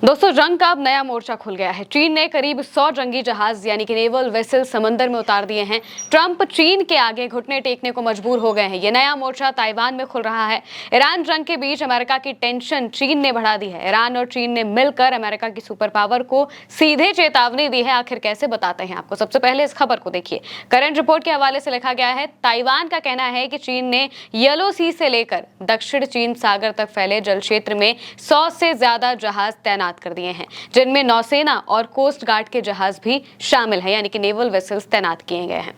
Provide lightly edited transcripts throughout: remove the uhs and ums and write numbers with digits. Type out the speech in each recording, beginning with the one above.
दोस्तों, जंग का अब नया मोर्चा खुल गया है। चीन ने करीब 100 जंगी जहाज यानी कि नेवल वेसल समंदर में उतार दिए हैं। ट्रंप चीन के आगे घुटने टेकने को मजबूर हो गए हैं। ये नया मोर्चा ताइवान में खुल रहा है। ईरान जंग के बीच अमेरिका की टेंशन चीन ने बढ़ा दी है। ईरान और चीन ने मिलकर अमेरिका की सुपर पावर को सीधे चेतावनी दी है। आखिर कैसे, बताते हैं आपको। सबसे पहले इस खबर को देखिए। करंट रिपोर्ट के हवाले से लिखा गया है, ताइवान का कहना है कि चीन ने येलो सी से लेकर दक्षिण चीन सागर तक फैले जल क्षेत्र में 100 से ज्यादा जहाज तैनात कर दिए हैं, जिनमें नौसेना और कोस्ट गार्ड के जहाज भी शामिल हैं, यानी कि नेवल वेसल्स तैनात किए गए हैं।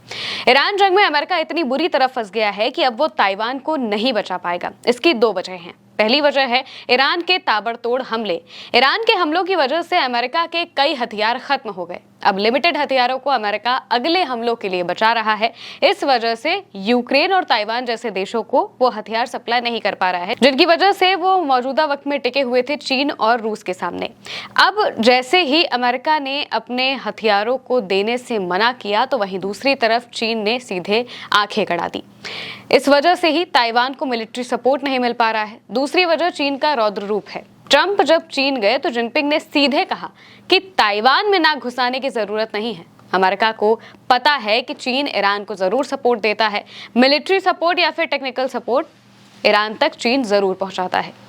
ईरान जंग में अमेरिका इतनी बुरी तरह फंस गया है कि अब वो ताइवान को नहीं बचा पाएगा। इसकी दो वजह हैं। पहली वजह है ईरान के ताबड़तोड़ हमले। ईरान के हमलों की वजह से अमेरिका के कई हथियार खत्म हो गए। अब लिमिटेड हथियारों को अमेरिका अगले हमलों के लिए बचा रहा है। इस वजह से यूक्रेन और ताइवान जैसे देशों को वो हथियार सप्लाई नहीं कर पा रहा है, जिनकी वजह से वो मौजूदा वक्त में टिके हुए थे चीन और रूस के सामने। अब जैसे ही अमेरिका ने अपने हथियारों को देने से मना किया, तो वहीं दूसरी तरफ चीन ने सीधे आंखें गड़ा दी। इस वजह से ही ताइवान को मिलिट्री सपोर्ट नहीं मिल पा रहा है। दूसरी वजह चीन का रौद्र रूप है। ट्रंप जब चीन गए तो जिनपिंग ने सीधे कहा कि ताइवान में नाक घुसाने की जरूरत नहीं है। अमेरिका को पता है कि चीन ईरान को जरूर सपोर्ट देता है। मिलिट्री सपोर्ट या फिर टेक्निकल सपोर्ट ईरान तक चीन जरूर पहुंचाता है।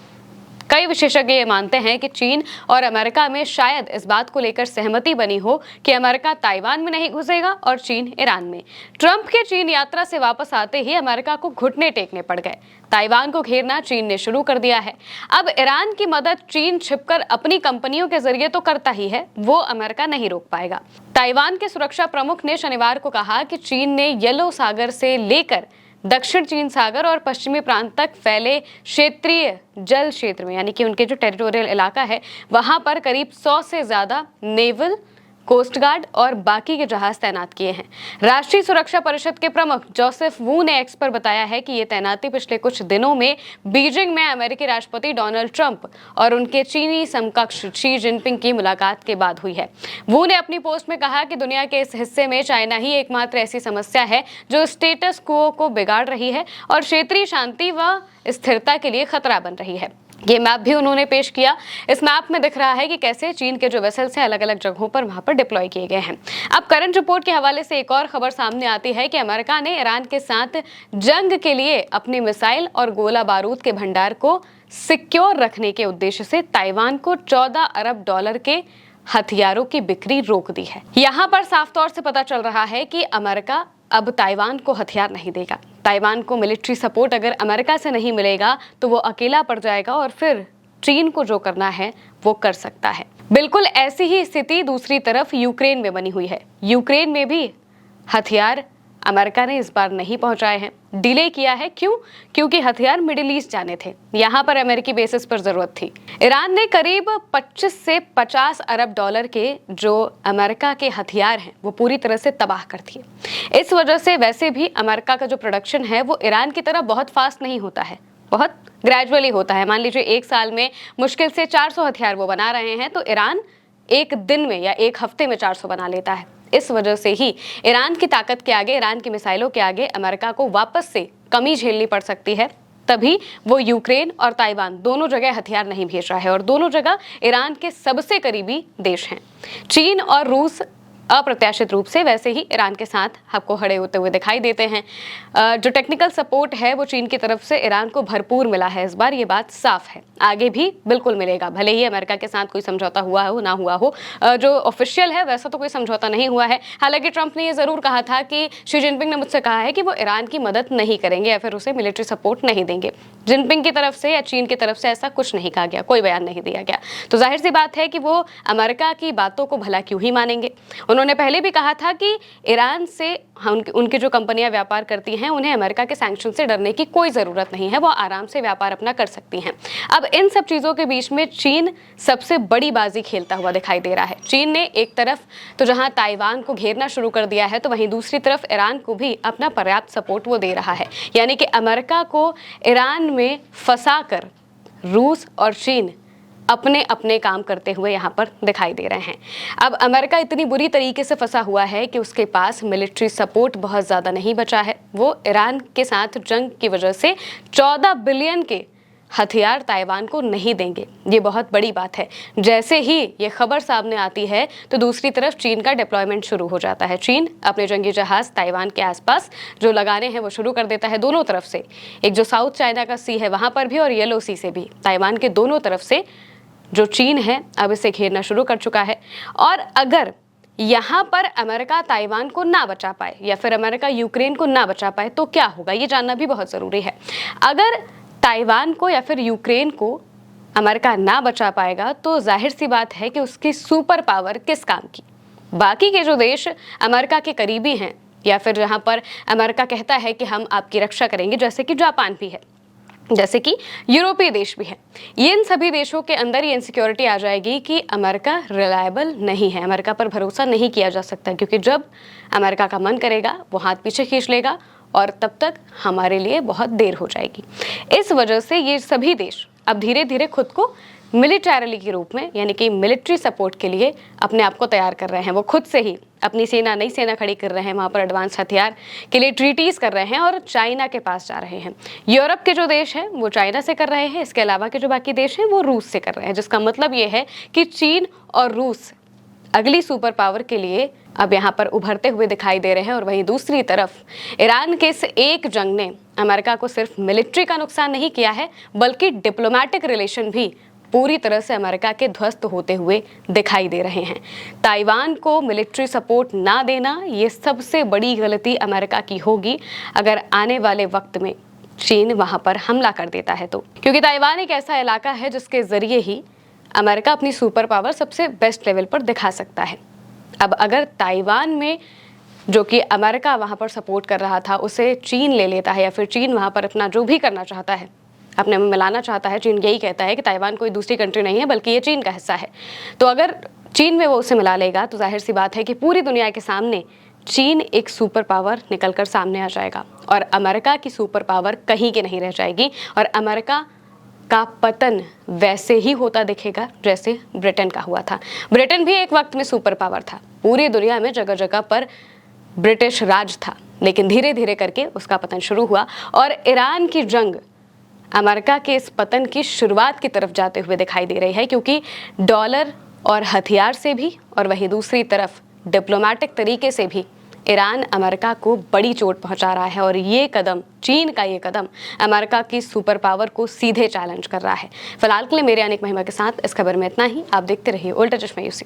कई विशेषज्ञ ये मानते हैं कि चीन और अमेरिका में शायद इस बात को लेकर सहमति बनी हो कि अमेरिका ताइवान में नहीं घुसेगा और चीन ईरान में। ट्रंप के चीन यात्रा से वापस आते ही अमेरिका को घुटने टेकने पड़ गए। ताइवान को घेरना चीन ने शुरू कर दिया है। अब ईरान की मदद चीन छिपकर अपनी कंपनियों के जरिए तो करता ही है, वो अमेरिका नहीं रोक पाएगा। ताइवान के सुरक्षा प्रमुख ने शनिवार को कहा कि चीन ने येलो सागर से लेकर दक्षिण चीन सागर और पश्चिमी प्रांत तक फैले क्षेत्रीय जल क्षेत्र में, यानी कि उनके जो टेरिटोरियल इलाका है, वहां पर करीब 100 से ज्यादा नेवल, कोस्ट गार्ड और बाकी के जहाज तैनात किए हैं। राष्ट्रीय सुरक्षा परिषद के प्रमुख जोसेफ वू ने एक्स पर बताया है कि ये तैनाती पिछले कुछ दिनों में बीजिंग में अमेरिकी राष्ट्रपति डोनाल्ड ट्रंप और उनके चीनी समकक्ष शी जिनपिंग की मुलाकात के बाद हुई है। वू ने अपनी पोस्ट में कहा कि दुनिया के इस हिस्से में चाइना ही एकमात्र ऐसी समस्या है जो स्टेटस क्वो को बिगाड़ रही है और क्षेत्रीय शांति व स्थिरता के लिए खतरा बन रही है। ये मैप भी उन्होंने पेश किया। इस मैप में दिख रहा है कि कैसे चीन के जो वेसल्स हैं अलग अलग जगहों पर वहां पर डिप्लॉय किए गए हैं। अब करंट रिपोर्ट के हवाले से एक और खबर सामने आती है कि अमेरिका ने ईरान के साथ जंग के लिए अपनी मिसाइल और गोला बारूद के भंडार को सिक्योर रखने के उद्देश्य से ताइवान को $14 अरब के हथियारों की बिक्री रोक दी है। यहाँ पर साफ तौर से पता चल रहा है कि अमेरिका अब ताइवान को हथियार नहीं देगा। ताइवान को मिलिट्री सपोर्ट अगर अमेरिका से नहीं मिलेगा तो वो अकेला पड़ जाएगा और फिर चीन को जो करना है वो कर सकता है। बिल्कुल ऐसी ही स्थिति दूसरी तरफ यूक्रेन में बनी हुई है। यूक्रेन में भी हथियार अमेरिका ने इस बार नहीं पहुंचाए हैं, डिले किया है। क्यों? क्योंकि हथियार मिडिल ईस्ट जाने थे, यहाँ पर अमेरिकी बेसिस पर जरूरत थी। ईरान ने करीब 25 से 50 अरब डॉलर के जो अमेरिका के हथियार हैं वो पूरी तरह से तबाह कर दिए। इस वजह से वैसे भी अमेरिका का जो प्रोडक्शन है वो ईरान की तरह बहुत फास्ट नहीं होता है, बहुत ग्रेजुअली होता है। मान लीजिए एक साल में मुश्किल से 400 हथियार वो बना रहे हैं, तो ईरान एक दिन में या एक हफ्ते में 400 बना लेता है। इस वजह से ही ईरान की ताकत के आगे, ईरान की मिसाइलों के आगे अमेरिका को वापस से कमी झेलनी पड़ सकती है। तभी वो यूक्रेन और ताइवान दोनों जगह हथियार नहीं भेज रहा है और दोनों जगह ईरान के सबसे करीबी देश हैं। चीन और रूस अप्रत्याशित रूप से वैसे ही ईरान के साथ आपको खड़े होते हुए दिखाई देते हैं। जो टेक्निकल सपोर्ट है वो चीन की तरफ से ईरान को भरपूर मिला है इस बार, ये बात साफ है। आगे भी बिल्कुल मिलेगा, भले ही अमेरिका के साथ कोई समझौता हुआ हो ना हुआ हो। जो ऑफिशियल है वैसा तो कोई समझौता नहीं हुआ है। हालांकि ट्रंप ने ये जरूर कहा था कि शी जिनपिंग ने मुझसे कहा है कि वो ईरान की मदद नहीं करेंगे या फिर उसे मिलिट्री सपोर्ट नहीं देंगे। जिनपिंग की तरफ से या चीन की तरफ से ऐसा कुछ नहीं कहा गया, कोई बयान नहीं दिया गया। तो जाहिर सी बात है कि वो अमेरिका की बातों को भला क्यों ही मानेंगे। उन्होंने पहले भी कहा था कि ईरान से उनकी जो कंपनियां व्यापार करती हैं उन्हें अमेरिका के सैंक्शन से डरने की कोई जरूरत नहीं है, वो आराम से व्यापार अपना कर सकती हैं। अब इन सब चीजों के बीच में चीन सबसे बड़ी बाजी खेलता हुआ दिखाई दे रहा है। चीन ने एक तरफ तो जहां ताइवान को घेरना शुरू कर दिया है, तो वहीं दूसरी तरफ ईरान को भी अपना पर्याप्त सपोर्ट वो दे रहा है। यानी कि अमेरिका को ईरान में फंसाकर रूस और चीन अपने अपने काम करते हुए यहाँ पर दिखाई दे रहे हैं। अब अमेरिका इतनी बुरी तरीके से फंसा हुआ है कि उसके पास मिलिट्री सपोर्ट बहुत ज़्यादा नहीं बचा है। वो ईरान के साथ जंग की वजह से 14 बिलियन के हथियार ताइवान को नहीं देंगे। ये बहुत बड़ी बात है। जैसे ही ये खबर सामने आती है तो दूसरी तरफ चीन का डिप्लॉयमेंट शुरू हो जाता है। चीन अपने जंगी जहाज ताइवान के आसपास जो लगाने हैं वो शुरू कर देता है दोनों तरफ से। एक जो साउथ चाइना का सी है वहां पर भी और येलो सी से भी ताइवान के दोनों तरफ से जो चीन है अब इसे घेरना शुरू कर चुका है। और अगर यहाँ पर अमेरिका ताइवान को ना बचा पाए या फिर अमेरिका यूक्रेन को ना बचा पाए तो क्या होगा, ये जानना भी बहुत ज़रूरी है। अगर ताइवान को या फिर यूक्रेन को अमेरिका ना बचा पाएगा तो जाहिर सी बात है कि उसकी सुपर पावर किस काम की। बाकी के जो देश अमेरिका के करीबी हैं या फिर जहाँ पर अमेरिका कहता है कि हम आपकी रक्षा करेंगे, जैसे कि जापान भी है, जैसे कि यूरोपीय देश भी है, ये इन सभी देशों के अंदर ये इनसिक्योरिटी आ जाएगी कि अमेरिका रिलायबल नहीं है, अमेरिका पर भरोसा नहीं किया जा सकता, क्योंकि जब अमेरिका का मन करेगा वो हाथ पीछे खींच लेगा और तब तक हमारे लिए बहुत देर हो जाएगी। इस वजह से ये सभी देश अब धीरे धीरे खुद को मिलिटरीली के रूप में यानी कि मिलिट्री सपोर्ट के लिए अपने आप को तैयार कर रहे हैं। वो खुद से ही अपनी नई सेना खड़ी कर रहे हैं, वहाँ पर एडवांस हथियार के लिए ट्रीटीज कर रहे हैं और चाइना के पास जा रहे हैं। यूरोप के जो देश हैं वो चाइना से कर रहे हैं, इसके अलावा के जो बाकी देश हैं वो रूस से कर रहे हैं, जिसका मतलब ये है कि चीन और रूस अगली सुपर पावर के लिए अब यहाँ पर उभरते हुए दिखाई दे रहे हैं। और वहीं दूसरी तरफ ईरान के इस एक जंग ने अमेरिका को सिर्फ मिलिट्री का नुकसान नहीं किया है बल्कि डिप्लोमेटिक रिलेशन भी पूरी तरह से अमेरिका के ध्वस्त होते हुए दिखाई दे रहे हैं। ताइवान को मिलिट्री सपोर्ट ना देना ये सबसे बड़ी गलती अमेरिका की होगी अगर आने वाले वक्त में चीन वहां पर हमला कर देता है तो, क्योंकि ताइवान एक ऐसा इलाका है जिसके जरिए ही अमेरिका अपनी सुपर पावर सबसे बेस्ट लेवल पर दिखा सकता है। अब अगर ताइवान में जो कि अमेरिका वहां पर सपोर्ट कर रहा था उसे चीन ले लेता है या फिर चीन वहां पर अपना जो भी करना चाहता है अपने में मिलाना चाहता है, चीन यही कहता है कि ताइवान कोई दूसरी कंट्री नहीं है बल्कि ये चीन का हिस्सा है, तो अगर चीन में वो उसे मिला लेगा तो जाहिर सी बात है कि पूरी दुनिया के सामने चीन एक सुपर पावर निकलकर सामने आ जाएगा और अमेरिका की सुपर पावर कहीं की नहीं रह जाएगी और अमेरिका का पतन वैसे ही होता दिखेगा जैसे ब्रिटेन का हुआ था। ब्रिटेन भी एक वक्त में सुपर पावर था, पूरी दुनिया में जगह जगह पर ब्रिटिश राज था, लेकिन धीरे धीरे करके उसका पतन शुरू हुआ और ईरान की जंग अमेरिका के इस पतन की शुरुआत की तरफ जाते हुए दिखाई दे रही है, क्योंकि डॉलर और हथियार से भी और वहीं दूसरी तरफ डिप्लोमेटिक तरीके से भी ईरान अमेरिका को बड़ी चोट पहुंचा रहा है और ये कदम, चीन का ये कदम अमेरिका की सुपर पावर को सीधे चैलेंज कर रहा है। फिलहाल के लिए मेरे अनिक महिमा के साथ इस खबर में इतना ही। आप देखते रहिए उल्टा चश्मा यूसी।